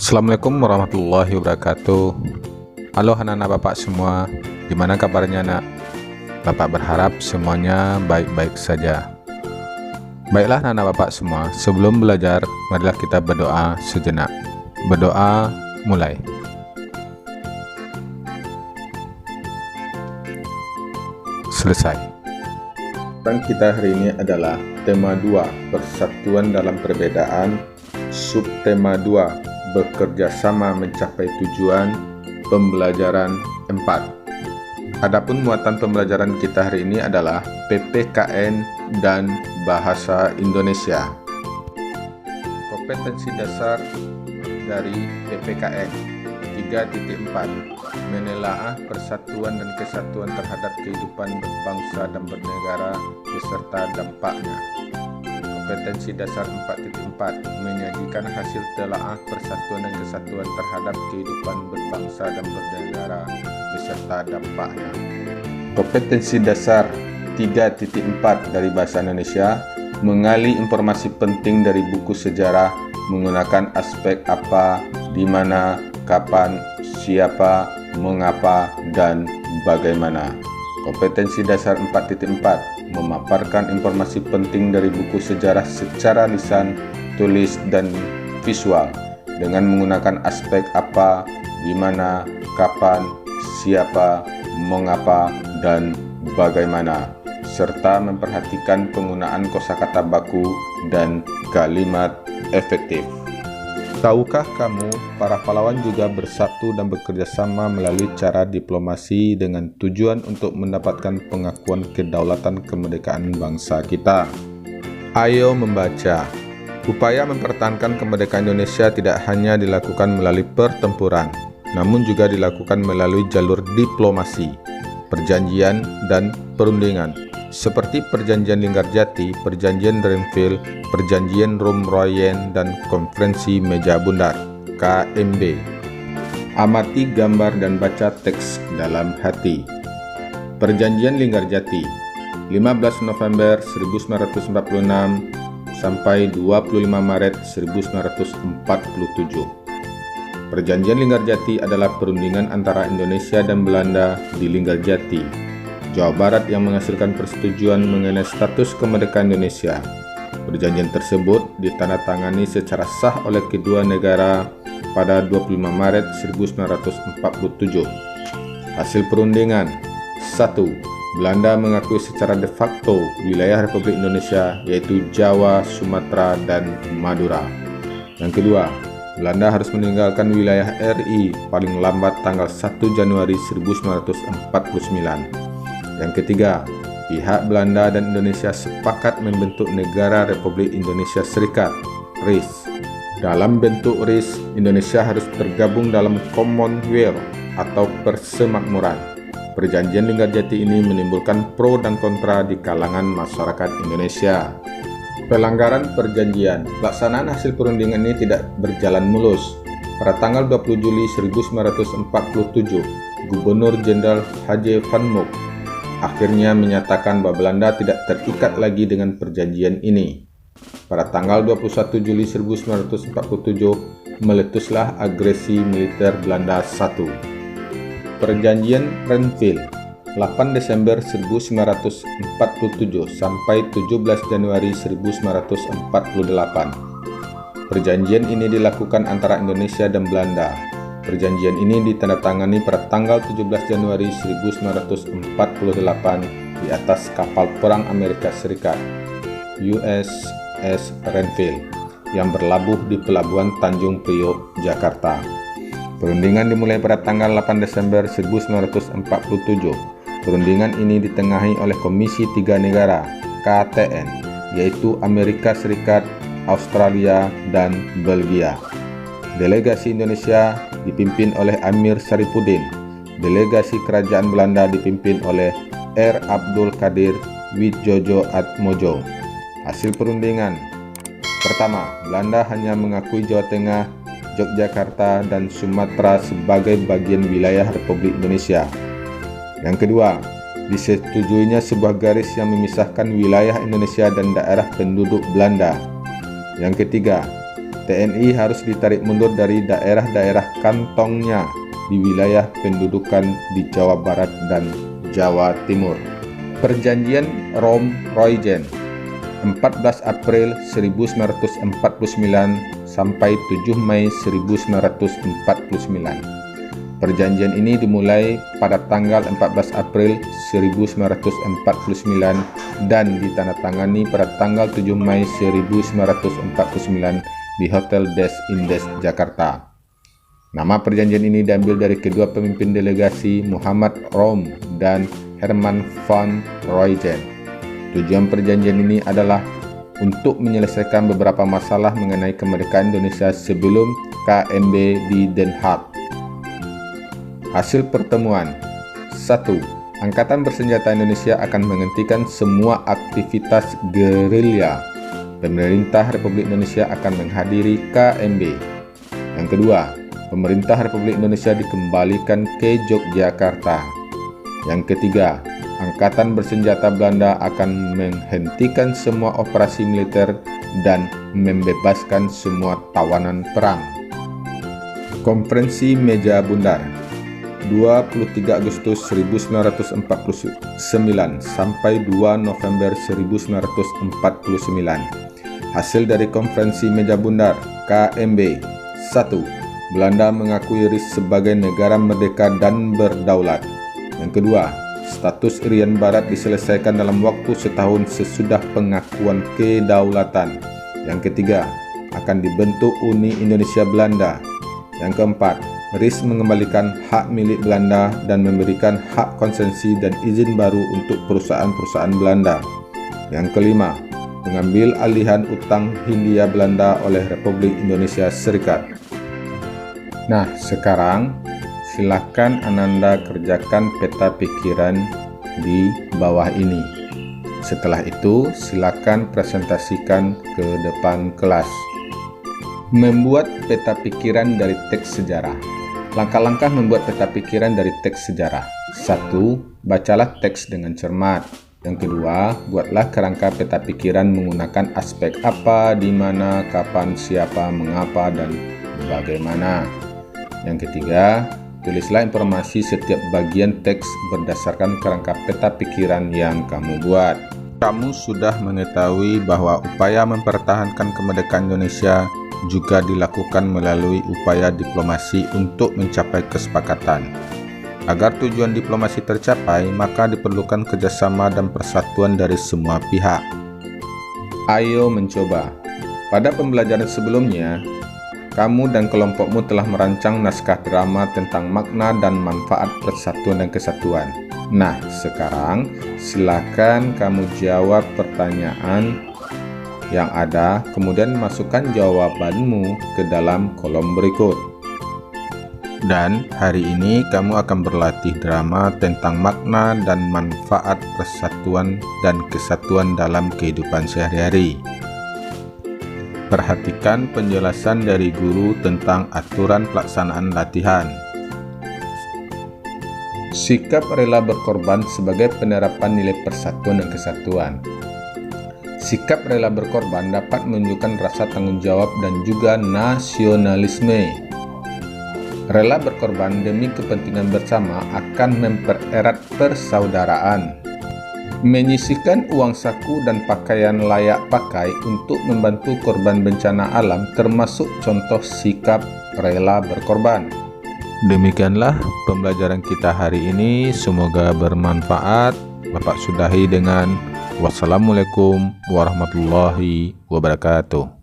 Assalamualaikum warahmatullahi wabarakatuh. Halo anak-anak bapak semua, gimana kabarnya nak? Bapak berharap semuanya baik-baik saja. Baiklah anak-anak bapak semua, sebelum belajar, marilah kita berdoa sejenak. Berdoa mulai. Selesai. Tentang kita hari ini adalah tema 2, persatuan dalam perbedaan, subtema 2, bekerja sama mencapai tujuan, pembelajaran 4. Adapun muatan pembelajaran kita hari ini adalah PPKN dan Bahasa Indonesia. Kompetensi dasar dari PPKN 3.4, menelaah persatuan dan kesatuan terhadap kehidupan berbangsa dan bernegara beserta dampaknya. Kompetensi dasar 4.4, menyajikan hasil telaah persatuan dan kesatuan terhadap kehidupan berbangsa dan bernegara beserta dampaknya. Kompetensi dasar 3.4 dari Bahasa Indonesia, mengali informasi penting dari buku sejarah menggunakan aspek apa, di mana, kapan, siapa, mengapa, dan bagaimana. Kompetensi dasar 4.4, memaparkan informasi penting dari buku sejarah secara lisan, tulis, dan visual dengan menggunakan aspek apa, di mana, kapan, siapa, mengapa, dan bagaimana, serta memperhatikan penggunaan kosakata baku dan kalimat efektif. Tahukah kamu, para pahlawan juga bersatu dan bekerja sama melalui cara diplomasi dengan tujuan untuk mendapatkan pengakuan kedaulatan kemerdekaan bangsa kita. Ayo membaca. Upaya mempertahankan kemerdekaan Indonesia tidak hanya dilakukan melalui pertempuran, namun juga dilakukan melalui jalur diplomasi, perjanjian, dan perundingan, seperti Perjanjian Linggarjati, Perjanjian Renville, Perjanjian Rum-Royen, dan Konferensi Meja Bundar (KMB). Amati gambar dan baca teks dalam hati. Perjanjian Linggarjati, 15 November 1946 sampai 25 Maret 1947. Perjanjian Linggarjati adalah perundingan antara Indonesia dan Belanda di Linggarjati, Jawa Barat, yang menghasilkan persetujuan mengenai status kemerdekaan Indonesia. Perjanjian tersebut ditandatangani secara sah oleh kedua negara pada 25 Maret 1947. Hasil perundingan: 1. Belanda mengakui secara de facto wilayah Republik Indonesia, yaitu Jawa, Sumatera, dan Madura. Yang kedua, Belanda harus meninggalkan wilayah RI paling lambat tanggal 1 Januari 1949. Yang ketiga, pihak Belanda dan Indonesia sepakat membentuk Negara Republik Indonesia Serikat (RIS). Dalam bentuk RIS, Indonesia harus tergabung dalam Commonwealth atau Persemakmuran. Perjanjian Linggarjati ini menimbulkan pro dan kontra di kalangan masyarakat Indonesia. Pelanggaran perjanjian. Pelaksanaan hasil perundingan ini tidak berjalan mulus. Pada tanggal 20 Juli 1947, Gubernur Jenderal H.J. Van Mook akhirnya menyatakan bahwa Belanda tidak terikat lagi dengan perjanjian ini. Pada tanggal 21 Juli 1947, meletuslah agresi militer Belanda I. Perjanjian Renville, 8 Desember 1947 sampai 17 Januari 1948. Perjanjian ini dilakukan antara Indonesia dan Belanda. Perjanjian ini ditandatangani pada tanggal 17 Januari 1948 di atas kapal perang Amerika Serikat USS Renville yang berlabuh di Pelabuhan Tanjung Priok, Jakarta. Perundingan dimulai pada tanggal 8 Desember 1947. Perundingan ini ditengahi oleh Komisi Tiga Negara (KTN), yaitu Amerika Serikat, Australia, dan Belgia. Delegasi Indonesia dipimpin oleh Amir Sarifuddin. Delegasi Kerajaan Belanda dipimpin oleh R. Abdul Qadir Widjojo Atmojo. Hasil perundingan: pertama, Belanda hanya mengakui Jawa Tengah, Yogyakarta, dan Sumatera sebagai bagian wilayah Republik Indonesia. Yang kedua, disetujuinya sebuah garis yang memisahkan wilayah Indonesia dan daerah penduduk Belanda. Yang ketiga, TNI harus ditarik mundur dari daerah-daerah kantongnya di wilayah pendudukan di Jawa Barat dan Jawa Timur. Perjanjian Rome-Roygen 14 April 1949 sampai 7 Mei 1949. Perjanjian ini dimulai pada tanggal 14 April 1949 dan ditandatangani pada tanggal 7 Mei 1949 di Hotel Des Indes, Jakarta. Nama perjanjian ini diambil dari kedua pemimpin delegasi, Muhammad Rom dan Herman van Roygen. Tujuan perjanjian ini adalah untuk menyelesaikan beberapa masalah mengenai kemerdekaan Indonesia sebelum KMB di Den Haag. Hasil pertemuan: 1. Angkatan Bersenjata Indonesia akan menghentikan semua aktivitas gerilya. Pemerintah Republik Indonesia akan menghadiri KMB. Yang kedua, pemerintah Republik Indonesia dikembalikan ke Yogyakarta. Yang ketiga, Angkatan Bersenjata Belanda akan menghentikan semua operasi militer dan membebaskan semua tawanan perang. Konferensi Meja Bundar 23 Agustus 1949 sampai 2 November 1949. Hasil dari Konferensi Meja Bundar KMB: 1. Belanda mengakui RIS sebagai negara merdeka dan berdaulat. Yang kedua, status Irian Barat diselesaikan dalam waktu setahun sesudah pengakuan kedaulatan. Yang ketiga, akan dibentuk Uni Indonesia Belanda. Yang keempat, RIS mengembalikan hak milik Belanda dan memberikan hak konsesi dan izin baru untuk perusahaan-perusahaan Belanda. Yang kelima, mengambil alihan utang Hindia Belanda oleh Republik Indonesia Serikat. Nah, sekarang silakan Ananda kerjakan peta pikiran di bawah ini. Setelah itu, silakan presentasikan ke depan kelas. Membuat peta pikiran dari teks sejarah. Langkah-langkah membuat peta pikiran dari teks sejarah. 1. Bacalah teks dengan cermat. Yang kedua, buatlah kerangka peta pikiran menggunakan aspek apa, di mana, kapan, siapa, mengapa, dan bagaimana. Yang ketiga, tulislah informasi setiap bagian teks berdasarkan kerangka peta pikiran yang kamu buat. Kamu sudah mengetahui bahwa upaya mempertahankan kemerdekaan Indonesia juga dilakukan melalui upaya diplomasi untuk mencapai kesepakatan. Agar tujuan diplomasi tercapai, maka diperlukan kerjasama dan persatuan dari semua pihak. Ayo mencoba. Pada pembelajaran sebelumnya, kamu dan kelompokmu telah merancang naskah drama tentang makna dan manfaat persatuan dan kesatuan. Nah, sekarang silakan kamu jawab pertanyaan yang ada, kemudian masukkan jawabanmu ke dalam kolom berikut. Dan hari ini kamu akan berlatih drama tentang makna dan manfaat persatuan dan kesatuan dalam kehidupan sehari-hari. Perhatikan penjelasan dari guru tentang aturan pelaksanaan latihan. Sikap rela berkorban sebagai penerapan nilai persatuan dan kesatuan. Sikap rela berkorban dapat menunjukkan rasa tanggung jawab dan juga nasionalisme. Rela berkorban demi kepentingan bersama akan mempererat persaudaraan. Menyisihkan uang saku dan pakaian layak pakai untuk membantu korban bencana alam termasuk contoh sikap rela berkorban. Demikianlah pembelajaran kita hari ini, semoga bermanfaat. Bapak sudahi dengan wassalamualaikum warahmatullahi wabarakatuh.